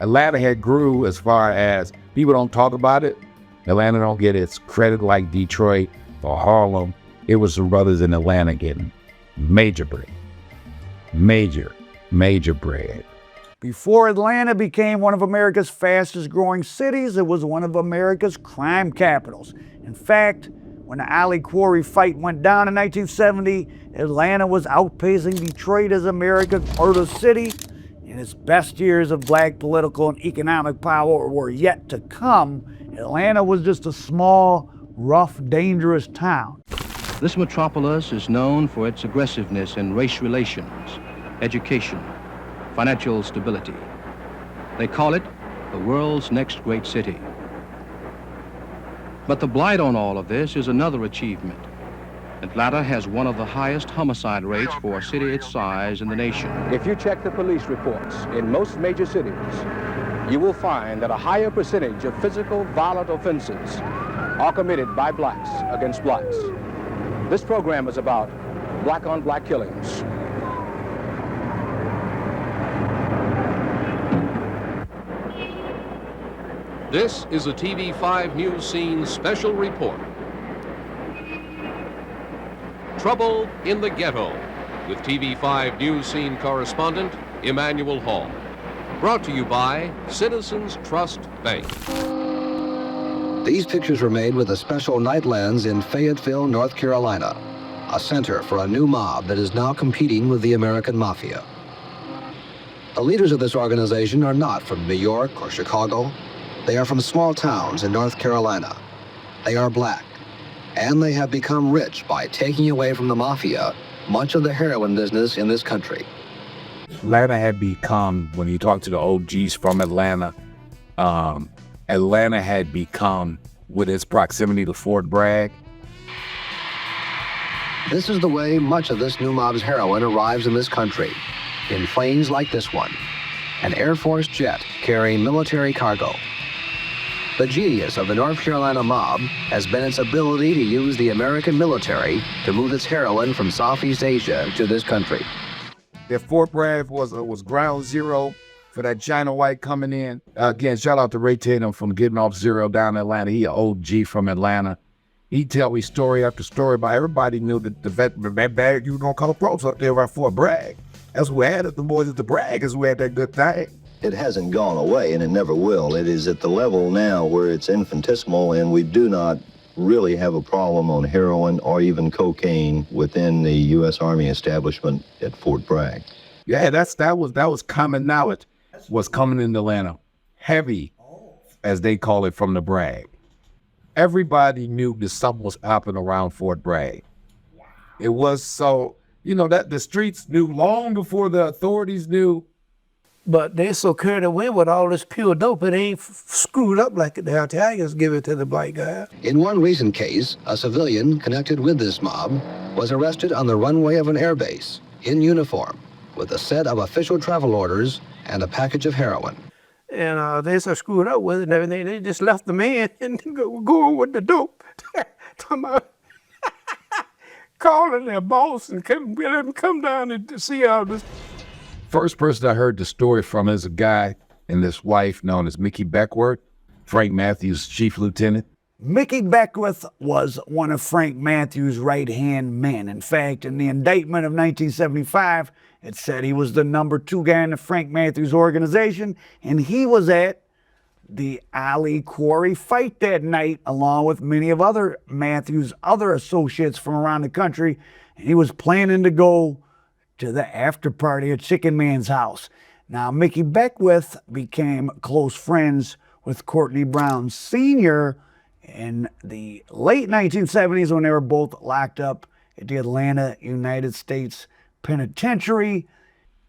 Atlanta had grew as far as people don't talk about it. Atlanta don't get its credit like Detroit or Harlem. It was the brothers in Atlanta getting major bread. Major bread. Before Atlanta became one of America's fastest growing cities, it was one of America's crime capitals. In fact, when the alley quarry fight went down in 1970, Atlanta was outpacing Detroit as America's murder city. In its best years of black political and economic power were yet to come, Atlanta was just a small, rough, dangerous town. This metropolis is known for its aggressiveness in race relations, education, financial stability. They call it the world's next great city. But the blight on all of this is another achievement. Atlanta has one of the highest homicide rates for a city its size in the nation. If you check the police reports in most major cities, you will find that a higher percentage of physical violent offenses are committed by blacks against blacks. This program is about black-on-black killings. This is a TV5 News Scene special report. Trouble in the Ghetto with TV5 News Scene correspondent Emmanuel Hall. Brought to you by Citizens Trust Bank. These pictures were made with a special night lens in Fayetteville, North Carolina, a center for a new mob that is now competing with the American Mafia. The leaders of this organization are not from New York or Chicago. They are from small towns in North Carolina. They are black, and they have become rich by taking away from the Mafia much of the heroin business in this country. Atlanta had become, when you talk to the OGs from Atlanta, Atlanta had become, with its proximity to Fort Bragg. This is the way much of this new mob's heroin arrives in this country, in planes like this one, an Air Force jet carrying military cargo. The genius of the North Carolina mob has been its ability to use the American military to move its heroin from Southeast Asia to this country. If Fort Bragg was ground zero for that China white coming in, again, shout out to Ray Tatum from Getting Off Zero down in Atlanta. He an OG from Atlanta. He tell me story after story about everybody knew that that bag you were gonna call pros up there around Fort Bragg. That's who had it. The boys at the Bragg is who had that good thing. It hasn't gone away, and it never will. It is at the level now where it's infinitesimal, and we do not really have a problem on heroin or even cocaine within the U.S. Army establishment at Fort Bragg. Yeah, that was common knowledge. Was coming into Atlanta, heavy, as they call it, from the Bragg. Everybody knew that something was happening around Fort Bragg. It was so, that the streets knew long before the authorities knew. But they so carried away with all this pure dope, it ain't screwed up like the Italians give it to the black guy. In one recent case, a civilian connected with this mob was arrested on the runway of an airbase in uniform with a set of official travel orders and a package of heroin. And they so screwed up with it and everything, they just left the man and going with the dope. Calling their boss and let him come down and see all this. First person I heard the story from is a guy and his wife known as Mickey Beckworth, Frank Matthews' chief lieutenant. Mickey Beckwith was one of Frank Matthews' right-hand men. In fact, in the indictment of 1975, it said he was the number 2 guy in the Frank Matthews organization, and he was at the alley quarry fight that night, along with many of other Matthews' other associates from around the country. And he was planning to go to the after party at Chicken Man's house. Now, Mickey Beckwith became close friends with Courtney Brown Sr. in the late 1970s when they were both locked up at the Atlanta United States Penitentiary.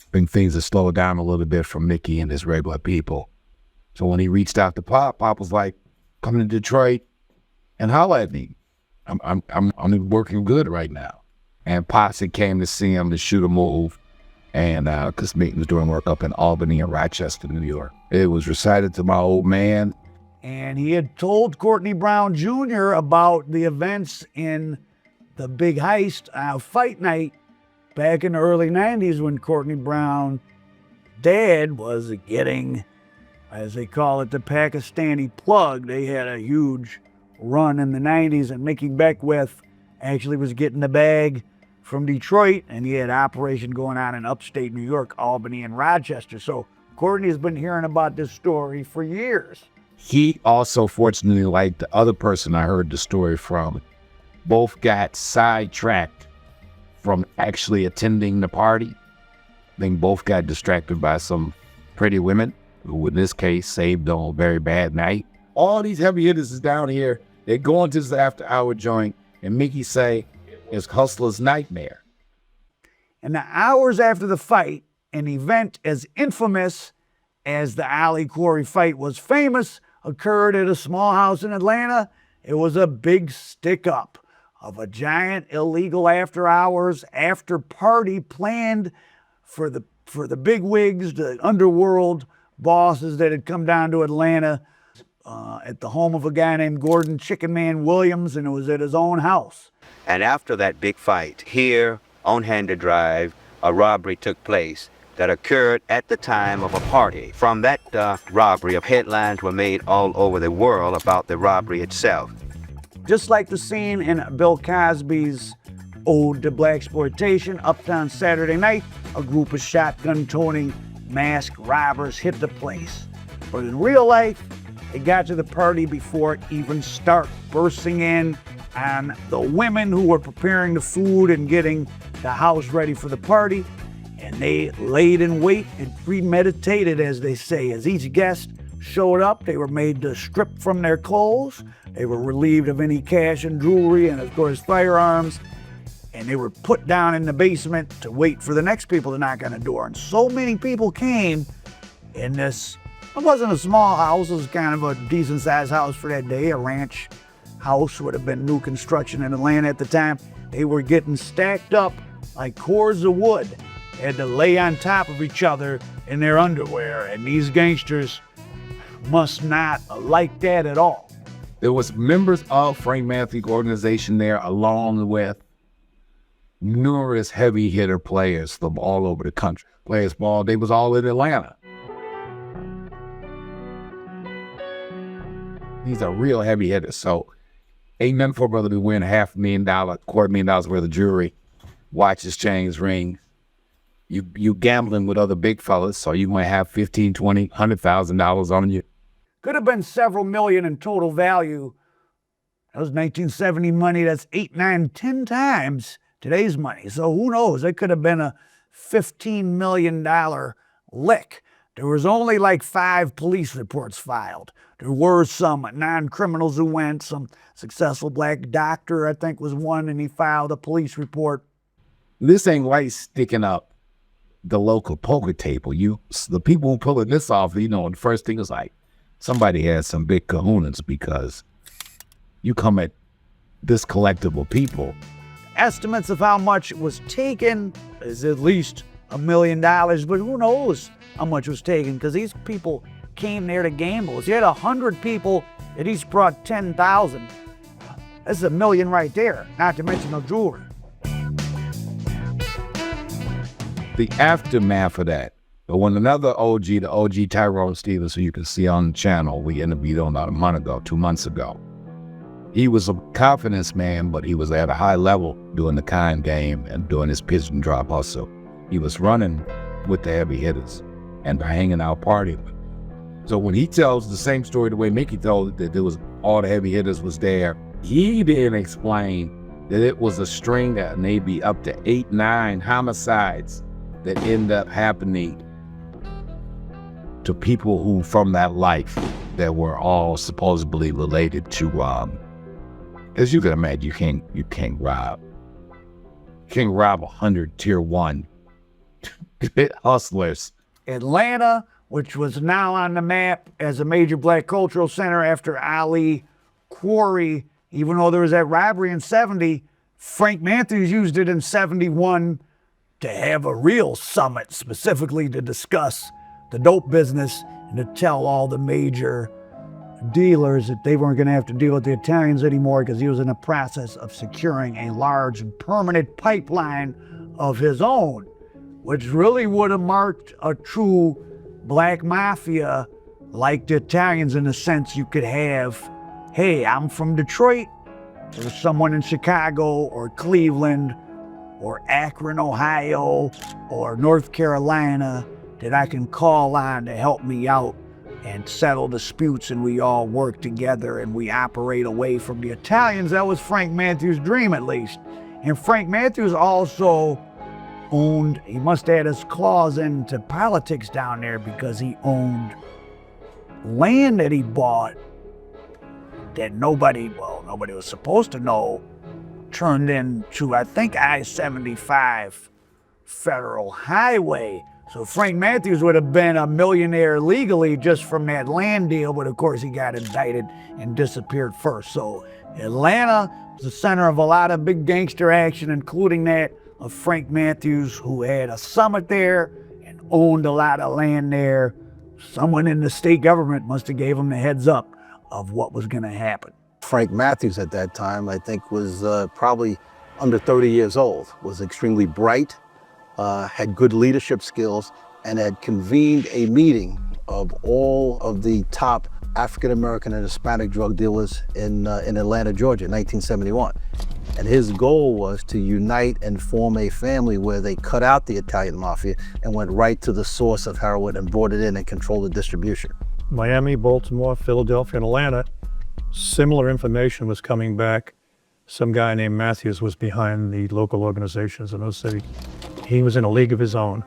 I think things have slowed down a little bit for Mickey and his regular people. So when he reached out to Pop was like, come to Detroit and holler at me. I'm working good right now. And Posse came to see him to shoot a move, and because Mickey was doing work up in Albany and Rochester, New York. It was recited to my old man. And he had told Courtney Brown Jr. about the events in the big heist fight night back in the early 90s when Courtney Brown dad was getting as they call it, the Pakistani plug. They had a huge run in the 90s, and Mickey Beckwith actually was getting the bag from Detroit, and he had operation going on in upstate New York, Albany, and Rochester. So Courtney's been hearing about this story for years. He also, fortunately, like the other person I heard the story from, both got sidetracked from actually attending the party. I think both got distracted by some pretty women, who in this case saved on a very bad night. All these heavy hitters is down here. They go into this after-hour joint, and Mickey say it's Hustler's nightmare. In the hours after the fight, an event as infamous as the Ali Quarry fight was famous occurred at a small house in Atlanta. It was a big stick-up of a giant illegal after-hours after party planned for the big wigs, the underworld bosses that had come down to Atlanta at the home of a guy named Gordon Chicken Man Williams, and it was at his own house. And after that big fight, here on Hander Drive, a robbery took place that occurred at the time of a party. From that robbery, headlines were made all over the world about the robbery itself. Just like the scene in Bill Cosby's Ode to Blaxploitation, Uptown Saturday Night, a group of shotgun-toting masked robbers hit the place. But in real life, they got to the party before it even started, bursting in on the women who were preparing the food and getting the house ready for the party. And they laid in wait and premeditated, as they say. As each guest showed up, they were made to strip from their clothes. They were relieved of any cash and jewelry and, of course, firearms. And they were put down in the basement to wait for the next people to knock on the door. And so many people came in this. It wasn't a small house. It was kind of a decent-sized house for that day. A ranch house would have been new construction in Atlanta at the time. They were getting stacked up like cores of wood. They had to lay on top of each other in their underwear. And these gangsters must not like that at all. There was members of Frank Matthew's organization there, along with numerous heavy hitter players from all over the country. Players ball, they was all in Atlanta. These are real heavy hitters. So ain't nothing for a brother to win $500,000, $250,000 worth of jewelry, watches, chains, rings. You gambling with other big fellas, so you might have $15,000, $20,000, $100,000 on you. Could have been several million in total value. That was 1970 money. That's 8, 9, 10 times today's money. So who knows? It could have been a $15 million lick. There was only like 5 police reports filed. There were some non-criminals who went. Some successful black doctor, I think, was one, and he filed a police report. This ain't like sticking up the local poker table. The people who pulling this off, the first thing is like, somebody has some big kahunas, because you come at this collective of people. Estimates of how much was taken is at least $1 million, but who knows how much was taken, because these people came there to gamble. If you had 100 people that each brought 10,000, that's $1 million right there, not to mention the jewelry. The aftermath of that, but when another OG, the OG Tyrone Stevens, who you can see on the channel, we interviewed on about a month ago, 2 months ago. He was a confidence man, but he was at a high level doing the kind game and doing his pitch and drop hustle. He was running with the heavy hitters and hanging out partying. So when he tells the same story the way Mickey told it, that there was all the heavy hitters was there, he didn't explain that it was a string that maybe up to 8, 9 homicides that end up happening to people who from that life that were all supposedly related to as you can imagine, you can't rob 100 tier 1 hustlers. Atlanta, which was now on the map as a major black cultural center after Ali Quarry, even though there was that robbery in 70, Frank Matthews used it in 71 to have a real summit specifically to discuss the dope business and to tell all the major dealers that they weren't going to have to deal with the Italians anymore, because he was in the process of securing a large and permanent pipeline of his own, which really would have marked a true black mafia like the Italians in the sense you could have, hey, I'm from Detroit, there's someone in Chicago or Cleveland or Akron, Ohio, or North Carolina that I can call on to help me out and settle disputes, and we all work together and we operate away from the Italians. That was Frank Matthews' dream, at least. And Frank Matthews also owned, he must have had his claws into politics down there because he owned land that he bought that nobody was supposed to know, turned into, I think, I-75 federal highway. So Frank Matthews would have been a millionaire legally just from that land deal, but of course he got indicted and disappeared first. So Atlanta was the center of a lot of big gangster action, including that of Frank Matthews, who had a summit there and owned a lot of land there. Someone in the state government must have gave him the heads up of what was going to happen. Frank Matthews at that time, I think, was probably under 30 years old, was extremely bright, had good leadership skills, and had convened a meeting of all of the top African-American and Hispanic drug dealers in Atlanta, Georgia, in 1971. And his goal was to unite and form a family where they cut out the Italian Mafia and went right to the source of heroin and brought it in and controlled the distribution. Miami, Baltimore, Philadelphia, and Atlanta, similar information was coming back. Some guy named Matthews was behind the local organizations in those cities. He was in a league of his own,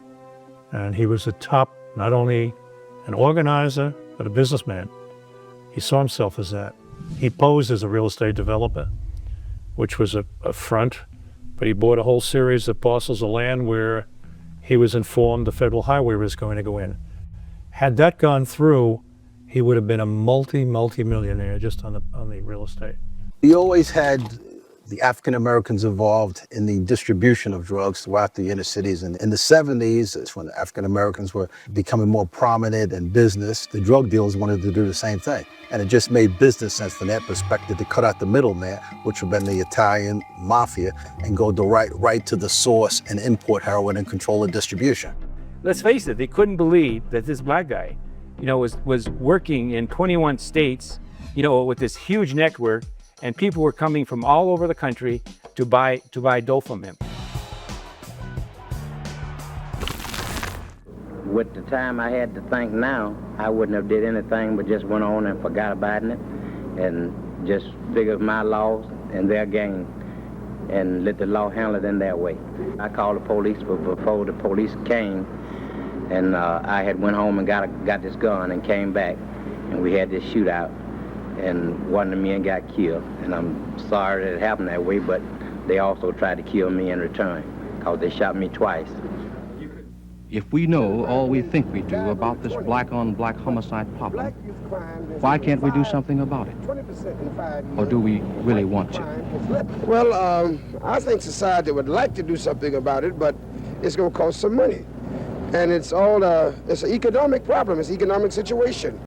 and he was a top, not only an organizer, but a businessman. He saw himself as that. He posed as a real estate developer, which was a front, but he bought a whole series of parcels of land where he was informed the federal highway was going to go in. Had that gone through, he would have been a multi-millionaire just on the real estate. He always had the African Americans involved in the distribution of drugs throughout the inner cities. And in the 70s, it's when African Americans were becoming more prominent in business. The drug dealers wanted to do the same thing. And it just made business sense from that perspective to cut out the middleman, which would have been the Italian Mafia, and go right to the source and import heroin and control the distribution. Let's face it, they couldn't believe that this black guy, was working in 21 states, with this huge network, and people were coming from all over the country to buy dope from him. With the time I had to think now, I wouldn't have did anything but just went on and forgot about it and just figured my laws and their game and let the law handle it in their way. I called the police, but before the police came, and I had went home and got this gun and came back, and we had this shootout, and one of the men got killed. And I'm sorry that it happened that way, but they also tried to kill me in return, because they shot me twice. If we know all we think we do about this black-on-black homicide problem, why can't we do something about it? Or do we really want to? Well, I think society would like to do something about it, but it's going to cost some money. And it's an economic problem, it's an economic situation.